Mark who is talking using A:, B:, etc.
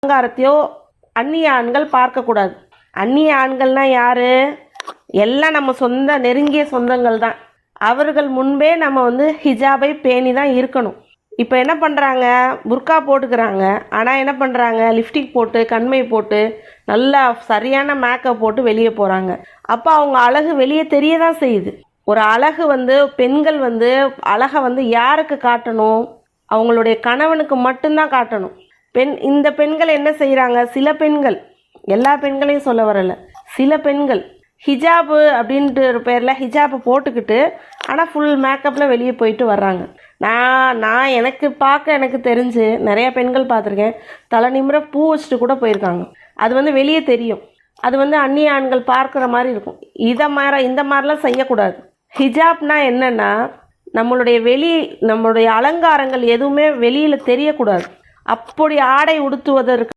A: அலங்காரத்தையோ அந்நிய ஆண்கள் பார்க்கக்கூடாது. அந்நிய ஆண்கள்னால் யார்? எல்லாம் நம்ம நெருங்கிய சொந்தங்கள் தான். அவர்கள் முன்பே நம்ம ஹிஜாபை பேணி தான் இருக்கணும். இப்போ என்ன பண்ணுறாங்க, புர்கா போட்டுக்கிறாங்க. ஆனால் என்ன பண்ணுறாங்க, லிப்ஸ்டிக் போட்டு கண்மை போட்டு நல்லா சரியான மேக்கப் போட்டு வெளியே போகிறாங்க. அப்போ அவங்க அழகு வெளியே தெரிய தான் செய்யுது. ஒரு அழகு பெண்கள் அழகை யாருக்கு காட்டணும்? அவங்களுடைய கணவனுக்கு மட்டும்தான் காட்டணும். இந்த பெண்கள் என்ன செய்கிறாங்க, சில பெண்கள், எல்லா பெண்களையும் சொல்ல வரல, சில பெண்கள் ஹிஜாபு அப்படின்ட்டு ஒரு பேரில் ஹிஜாபை போட்டுக்கிட்டு ஆனால் ஃபுல் மேக்கப்பில் வெளியே போயிட்டு வர்றாங்க. நான் எனக்கு தெரிஞ்சு நிறையா பெண்கள் பார்த்துருக்கேன். தலை நிமிர பூ வச்சுட்டு கூட போயிருக்காங்க. அது வெளியே தெரியும். அது அந்நிய ஆண்கள் பார்க்குற மாதிரி இருக்கும். இந்த மாதிரிலாம் செய்யக்கூடாது. ஹிஜாப்னா என்னென்னா நம்மளுடைய அலங்காரங்கள் எதுவுமே வெளியில் தெரியக்கூடாது. அப்படி ஆடை உடுத்துவதற்கு